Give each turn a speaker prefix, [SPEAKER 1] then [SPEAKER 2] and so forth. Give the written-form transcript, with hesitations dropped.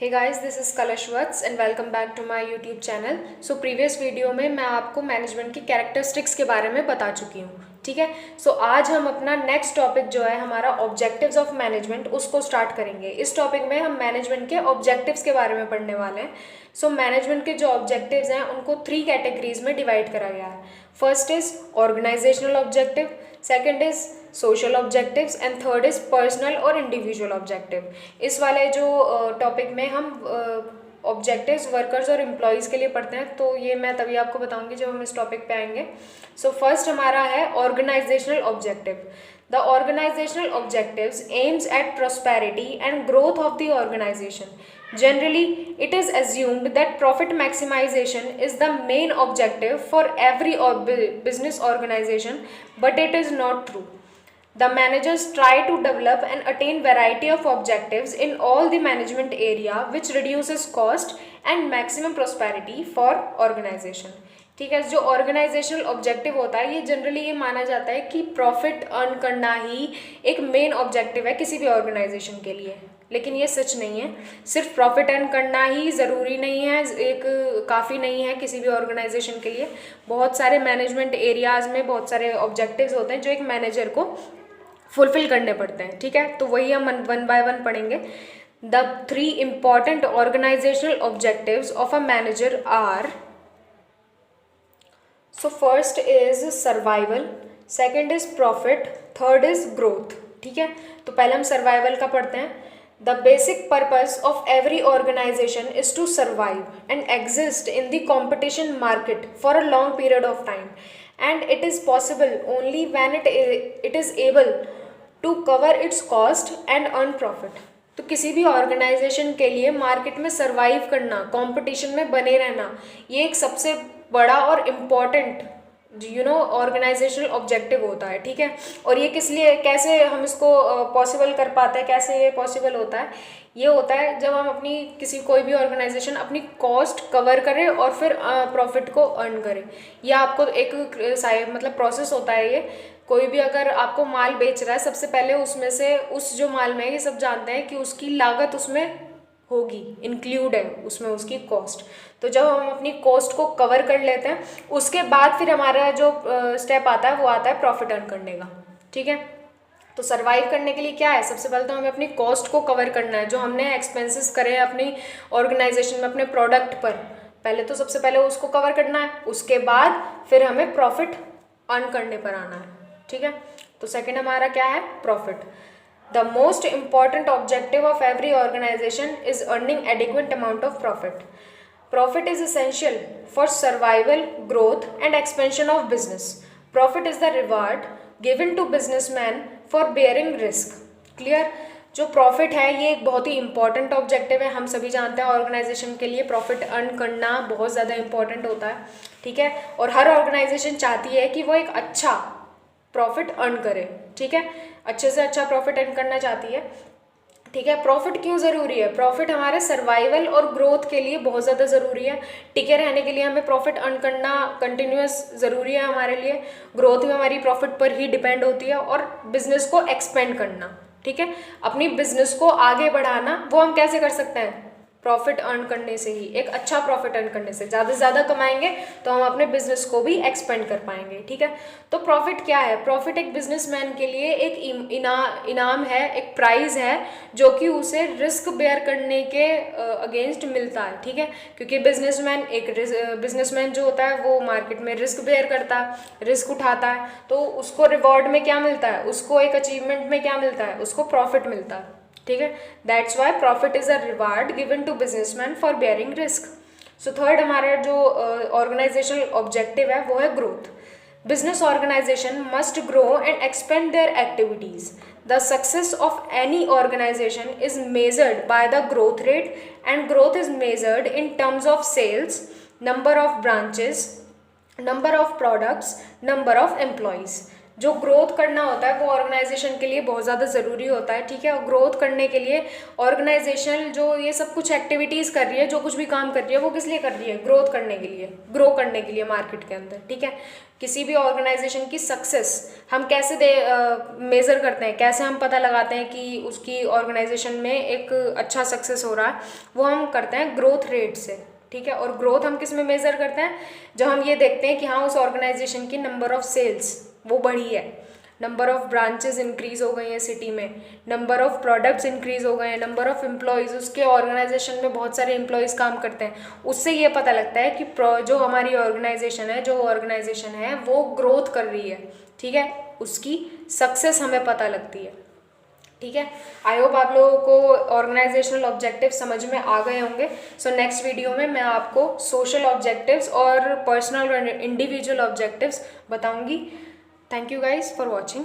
[SPEAKER 1] Hey guys, this is Kalash Vats and welcome back to my YouTube channel. So previous video में मैं आपको management की characteristics के बारे में बता चुकी हूँ। ठीक है, सो आज हम अपना नेक्स्ट टॉपिक जो है हमारा ऑब्जेक्टिव्स ऑफ मैनेजमेंट उसको स्टार्ट करेंगे। इस टॉपिक में हम मैनेजमेंट के ऑब्जेक्टिव्स के बारे में पढ़ने वाले हैं। सो मैनेजमेंट के जो ऑब्जेक्टिव्स हैं उनको 3 कैटेगरीज में डिवाइड करा गया है। First is organisational objective, second is social objectives and third is personal और इंडिविजुअल ऑब्जेक्टिव। इस वाले जो टॉपिक में हम ऑब्जेक्टिव्स वर्कर्स और एम्प्लॉयज़ के लिए पढ़ते हैं, तो ये मैं तभी आपको बताऊंगी जब हम इस टॉपिक पे आएंगे। सो फर्स्ट हमारा है organisational objective. The organisational objectives aims at prosperity and growth of the organisation. Generally, it is assumed that profit maximization is the main objective for every business organization, but it is not true. The managers try to develop and attain variety of objectives in all the management area which reduces cost and maximum prosperity for organization. ठीक है, जो organisational objective होता है ये generally ये माना जाता है कि प्रॉफिट अर्न करना ही एक मेन ऑब्जेक्टिव है किसी भी ऑर्गेनाइजेशन के लिए, लेकिन ये सच नहीं है। सिर्फ प्रॉफिट अर्न करना ही ज़रूरी नहीं है, एक काफ़ी नहीं है किसी भी ऑर्गेनाइजेशन के लिए। बहुत सारे मैनेजमेंट एरियाज़ में बहुत सारे ऑब्जेक्टिव्स होते हैं जो एक मैनेजर को फुलफिल करने पड़ते हैं। ठीक है, तो वही हम वन बाय वन पढ़ेंगे। The 3 important organisational objectives of a manager are, so first is survival, second is profit, third is growth. ठीक है, तो पहले हम सर्वाइवल का पढ़ते हैं। The basic purpose of every organization is to survive and exist in the competition market for a long period of time, and it is possible only when it is able to cover its cost and earn profit. तो किसी भी organisation के लिए market में survive करना, competition में बने रहना, ये एक सबसे बड़ा और इम्पॉर्टेंट ऑर्गेनाइजेशनल ऑब्जेक्टिव होता है। ठीक है, और ये किस लिए, कैसे हम इसको पॉसिबल कर पाते हैं, कैसे ये पॉसिबल होता है? ये होता है जब हम अपनी कोई भी ऑर्गेनाइजेशन अपनी कॉस्ट कवर करे और फिर प्रॉफिट को अर्न करे। ये आपको एक मतलब प्रोसेस होता है। ये कोई भी अगर आपको माल बेच रहा है, सबसे पहले उसमें से उस जो माल में ये सब जानते हैं कि उसकी लागत उसमें होगी, इंक्लूड है उसमें उसकी कॉस्ट। तो जब हम अपनी कॉस्ट को कवर कर लेते हैं उसके बाद फिर हमारा जो स्टेप आता है वो आता है प्रॉफिट अर्न करने का। ठीक है, तो सर्वाइव करने के लिए क्या है, सबसे पहले तो हमें अपनी कॉस्ट को कवर करना है। जो हमने एक्सपेंसेस करे हैं अपनी ऑर्गेनाइजेशन में अपने प्रोडक्ट पर, पहले तो सबसे पहले उसको कवर करना है, उसके बाद फिर हमें प्रॉफिट अर्न करने पर आना है। ठीक है, तो सेकेंड हमारा क्या है, profit. The most important objective of every organization is earning adequate amount of profit. Profit is essential for survival, growth and expansion of business. Profit is the reward given to businessmen for bearing risk. Clear? जो profit है ये एक बहुत ही important objective है। हम सभी जानते हैं ऑर्गेनाइजेशन के लिए प्रॉफिट अर्न करना बहुत ज़्यादा इंपॉर्टेंट होता है। ठीक है, और हर ऑर्गेनाइजेशन चाहती है कि वो एक अच्छा प्रॉफिट अर्न करे। ठीक है, अच्छे से अच्छा प्रॉफिट अर्न करना चाहती है। ठीक है, प्रॉफिट क्यों ज़रूरी है? प्रॉफिट हमारे सर्वाइवल और ग्रोथ के लिए बहुत ज़्यादा ज़रूरी है। टिके रहने के लिए हमें प्रॉफिट अर्न करना कंटिन्यूस ज़रूरी है हमारे लिए। ग्रोथ भी हमारी प्रॉफिट पर ही डिपेंड होती है, और बिजनेस को एक्सपेंड करना, ठीक है, अपनी बिजनेस को आगे बढ़ाना, वो हम कैसे कर सकते हैं? प्रॉफिट अर्न करने से ही, एक अच्छा प्रॉफिट अर्न करने से। ज़्यादा से ज़्यादा कमाएंगे तो हम अपने बिजनेस को भी एक्सपेंड कर पाएंगे। ठीक है, तो प्रॉफिट क्या है? प्रॉफिट एक बिजनेसमैन के लिए एक इनाम है, एक प्राइज़ है जो कि उसे रिस्क बेयर करने के अगेंस्ट मिलता है। ठीक है, क्योंकि बिजनेसमैन जो होता है वो मार्केट में रिस्क बेयर करता है, रिस्क उठाता है, तो उसको रिवॉर्ड में क्या मिलता है? उसको एक अचीवमेंट में क्या मिलता है? उसको प्रॉफिट मिलता है। ठीक है, that's why profit is a reward given to businessman for bearing risk. So third हमारा जो ऑर्गेनाइजेशनल ऑब्जेक्टिव है वो है growth. Business organisation must grow and expand their activities. The success of any organisation is measured by the growth rate, and growth is measured in terms of sales, number of branches, number of products, number of employees. जो growth करना होता है वो organisation के लिए बहुत ज़्यादा ज़रूरी होता है, ठीक है। और ग्रोथ करने के लिए ऑर्गेनाइजेशन जो ये सब कुछ एक्टिविटीज़ कर रही है, जो कुछ भी काम कर रही है, वो किस लिए कर रही है? ग्रोथ करने के लिए, ग्रो करने के लिए मार्केट के अंदर, ठीक है। किसी भी ऑर्गेनाइजेशन की सक्सेस हम कैसे मेज़र करते हैं, कैसे हम पता लगाते हैं कि उसकी ऑर्गेनाइजेशन में एक अच्छा सक्सेस हो रहा है, वो हम करते हैं ग्रोथ रेट से, ठीक है। और ग्रोथ हम किस में मेज़र करते हैं? जब हम ये देखते हैं कि हाँ उस ऑर्गेनाइजेशन की नंबर ऑफ सेल्स वो बढ़ी है, नंबर ऑफ ब्रांचेस इंक्रीज हो गई हैं सिटी में, नंबर ऑफ प्रोडक्ट्स इंक्रीज हो गए हैं, नंबर ऑफ एम्प्लॉयज़, उसके ऑर्गेनाइजेशन में बहुत सारे एम्प्लॉयज़ काम करते हैं, उससे ये पता लगता है कि जो हमारी ऑर्गेनाइजेशन है, जो ऑर्गेनाइजेशन है वो ग्रोथ कर रही है, ठीक है। उसकी सक्सेस हमें पता लगती है, ठीक है। आई होप आप लोगों को ऑर्गेनाइजेशनल ऑब्जेक्टिव समझ में आ गए होंगे। सो नेक्स्ट वीडियो में मैं आपको सोशल ऑब्जेक्टिव्स और पर्सनल और इंडिविजुअल ऑब्जेक्टिव्स बताऊंगी। Thank you guys for watching.